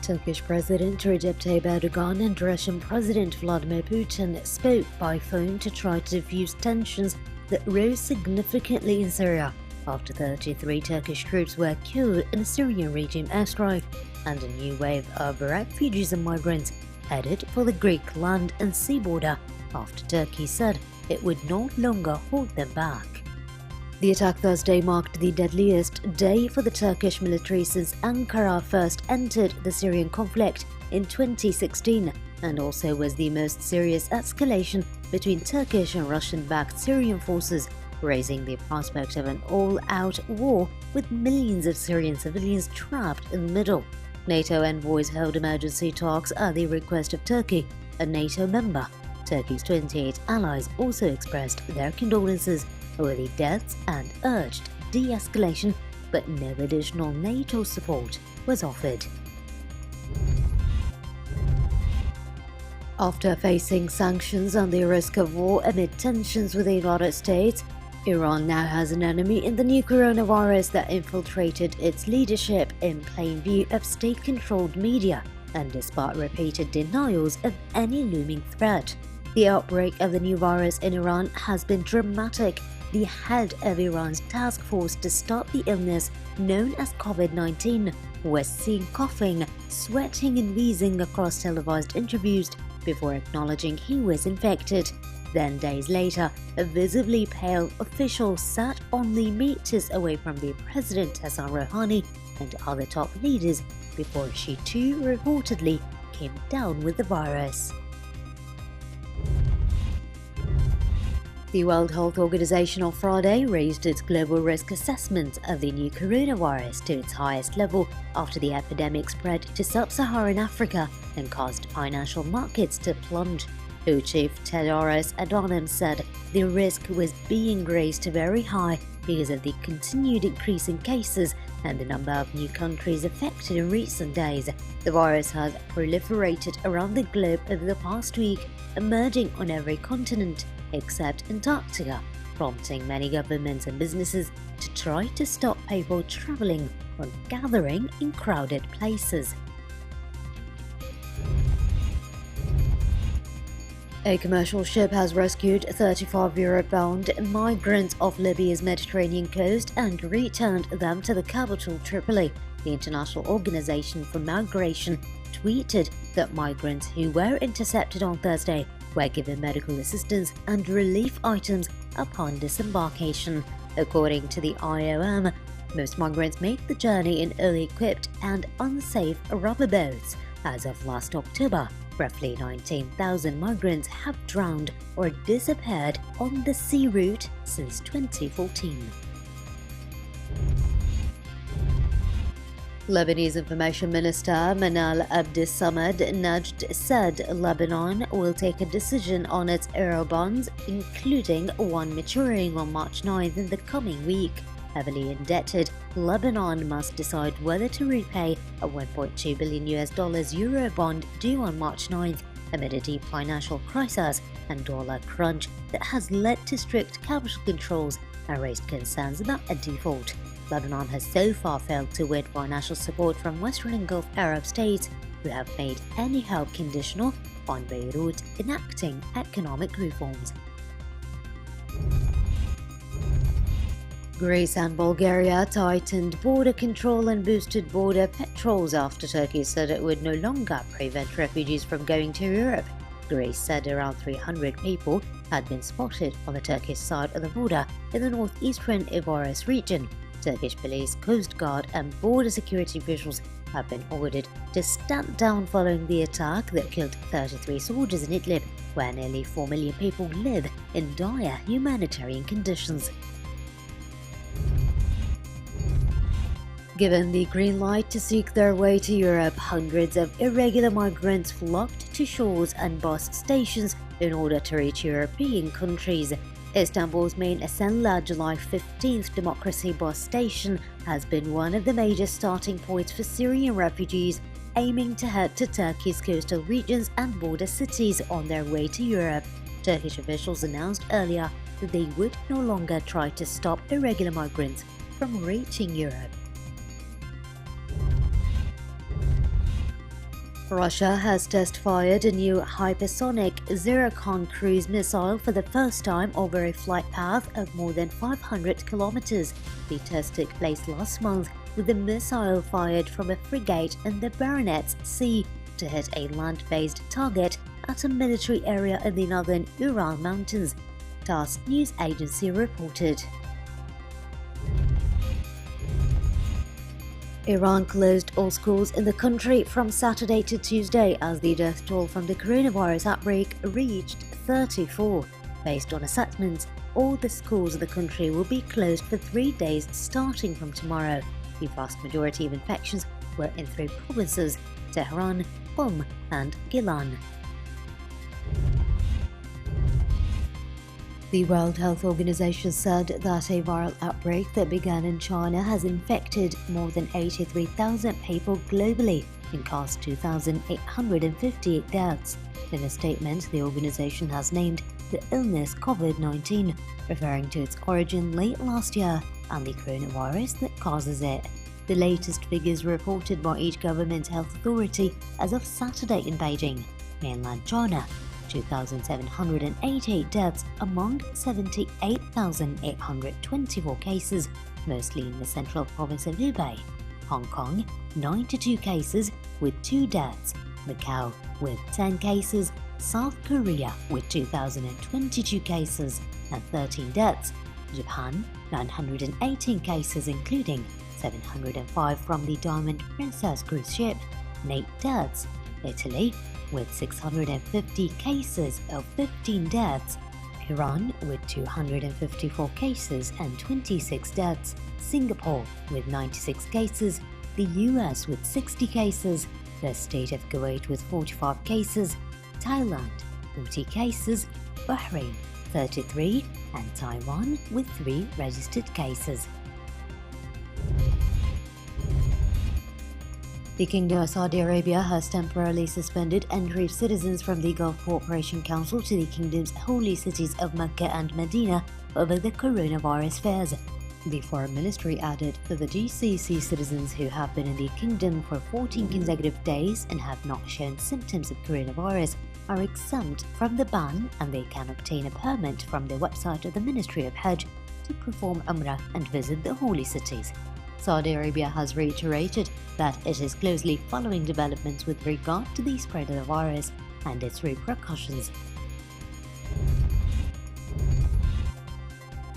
Turkish President Recep Tayyip Erdogan and Russian President Vladimir Putin spoke by phone to try to defuse tensions that rose significantly in Syria after 33 Turkish troops were killed in a Syrian regime airstrike, and a new wave of refugees and migrants headed for the Greek land and sea border after Turkey said it would no longer hold them back. The attack Thursday marked the deadliest day for the Turkish military since Ankara first entered the Syrian conflict in 2016, and also was the most serious escalation between Turkish and Russian-backed Syrian forces, raising the prospect of an all-out war with millions of Syrian civilians trapped in the middle. NATO envoys held emergency talks at the request of Turkey, a NATO member. Turkey's 28 allies also expressed their condolences over the deaths and urged de-escalation, but no additional NATO support was offered. After facing sanctions and the risk of war amid tensions with the United States, Iran now has an enemy in the new coronavirus that infiltrated its leadership in plain view of state-controlled media, and despite repeated denials of any looming threat. The outbreak of the new virus in Iran has been dramatic. The head of Iran's task force to stop the illness, known as COVID-19, was seen coughing, sweating and wheezing across televised interviews before acknowledging he was infected. Then days later, a visibly pale official sat only meters away from the President Hassan Rouhani and other top leaders before she too reportedly came down with the virus. The World Health Organization on Friday raised its global risk assessment of the new coronavirus to its highest level after the epidemic spread to sub-Saharan Africa and caused financial markets to plunge. WHO Chief Tedros Adhanom said the risk was being raised very high because of the continued increase in cases and the number of new countries affected in recent days. The virus has proliferated around the globe over the past week, emerging on every continent except Antarctica, prompting many governments and businesses to try to stop people traveling or gathering in crowded places. A commercial ship has rescued 35 Europe-bound migrants off Libya's Mediterranean coast and returned them to the capital Tripoli. The International Organization for Migration tweeted that migrants who were intercepted on Thursday were given medical assistance and relief items upon disembarkation. According to the IOM, most migrants make the journey in ill-equipped and unsafe rubber boats. As of last October, roughly 19,000 migrants have drowned or disappeared on the sea route since 2014. Lebanese Information Minister Manal Abdessamad Najd said Lebanon will take a decision on its Eurobonds, including one maturing on March 9th in the coming week. Heavily indebted, Lebanon must decide whether to repay a $1.2 billion Eurobond due on March 9th amid a deep financial crisis and dollar crunch that has led to strict capital controls and raised concerns about a default. Lebanon has so far failed to win financial support from Western and Gulf Arab states, who have made any help conditional on Beirut enacting economic reforms. Greece and Bulgaria tightened border control and boosted border patrols after Turkey said it would no longer prevent refugees from going to Europe. Greece said around 300 people had been spotted on the Turkish side of the border in the northeastern Ivoris region. Turkish police, Coast Guard and border security officials have been ordered to stand down following the attack that killed 33 soldiers in Idlib, where nearly 4 million people live in dire humanitarian conditions. Given the green light to seek their way to Europe, hundreds of irregular migrants flocked to shores and bus stations in order to reach European countries. Istanbul's main Esenler July 15th Democracy bus station has been one of the major starting points for Syrian refugees aiming to head to Turkey's coastal regions and border cities on their way to Europe. Turkish officials announced earlier that they would no longer try to stop irregular migrants from reaching Europe. Russia has test-fired a new hypersonic Zircon cruise missile for the first time over a flight path of more than 500 kilometers. The test took place last month, with the missile fired from a frigate in the Barents Sea to hit a land-based target at a military area in the northern Ural Mountains, TASS news agency reported. Iran closed all schools in the country from Saturday to Tuesday as the death toll from the coronavirus outbreak reached 34. Based on assessments, all the schools in the country will be closed for 3 days starting from tomorrow. The vast majority of infections were in 3 provinces: Tehran, Qom and Gilan. The World Health Organization said that a viral outbreak that began in China has infected more than 83,000 people globally and caused 2,858 deaths. In a statement, the organization has named the illness COVID-19, referring to its origin late last year and the coronavirus that causes it. The latest figures reported by each government health authority as of Saturday in Beijing, mainland China: 2,788 deaths among 78,824 cases, mostly in the central province of Hubei. Hong Kong, 92 cases with 2 deaths. Macau with 10 cases. South Korea with 2,022 cases and 13 deaths. Japan, 918 cases including 705 from the Diamond Princess cruise ship and 8 deaths. Italy with 650 cases of 15 deaths, Iran with 254 cases and 26 deaths, Singapore with 96 cases, the US with 60 cases, the state of Kuwait with 45 cases, Thailand 40 cases, Bahrain 33 and Taiwan with 3 registered cases. The Kingdom of Saudi Arabia has temporarily suspended entry of citizens from the Gulf Cooperation Council to the kingdom's holy cities of Mecca and Medina over the coronavirus fears. The Foreign Ministry added that the GCC citizens who have been in the kingdom for 14 consecutive days and have not shown symptoms of coronavirus are exempt from the ban, and they can obtain a permit from the website of the Ministry of Hajj to perform Umrah and visit the holy cities. Saudi Arabia has reiterated that it is closely following developments with regard to the spread of the virus and its repercussions.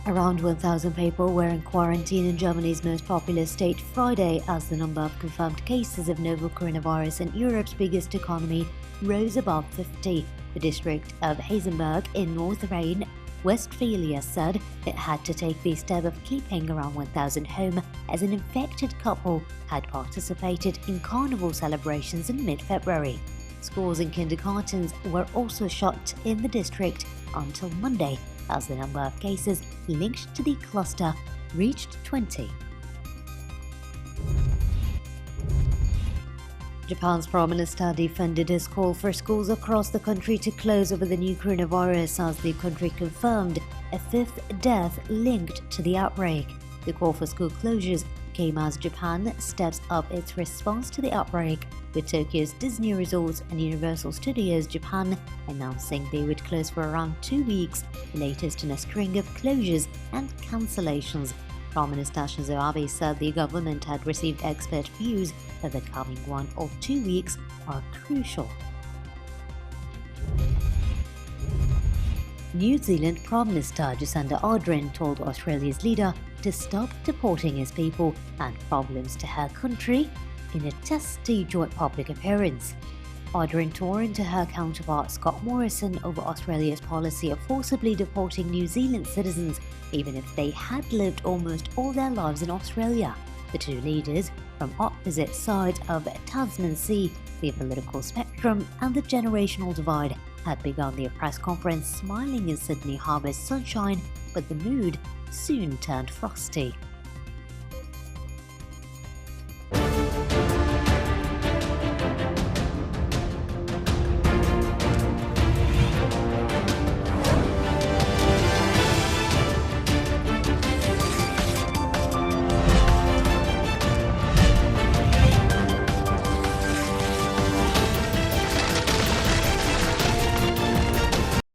Around 1,000 people were in quarantine in Germany's most populous state Friday as the number of confirmed cases of novel coronavirus in Europe's biggest economy rose above 50. The district of Heisenberg in North Rhine-Westphalia said it had to take the step of keeping around 1,000 home as an infected couple had participated in carnival celebrations in mid-February. Schools and kindergartens were also shut in the district until Monday as the number of cases linked to the cluster reached 20. Japan's Prime Minister defended his call for schools across the country to close over the new coronavirus as the country confirmed a 5th death linked to the outbreak. The call for school closures came as Japan steps up its response to the outbreak, with Tokyo's Disney Resorts and Universal Studios Japan announcing they would close for around 2 weeks, the latest in a string of closures and cancellations. Prime Minister Shinzo Abe said the government had received expert views that the coming 1 or 2 weeks are crucial. New Zealand Prime Minister Jacinda Ardern told Australia's leader to stop deporting his people and problems to her country in a testy joint public appearance. Ardern tore into her counterpart Scott Morrison over Australia's policy of forcibly deporting New Zealand citizens even if they had lived almost all their lives in Australia. The two leaders, from opposite sides of Tasman Sea, the political spectrum and the generational divide, had begun their press conference smiling in Sydney Harbour's sunshine, but the mood soon turned frosty.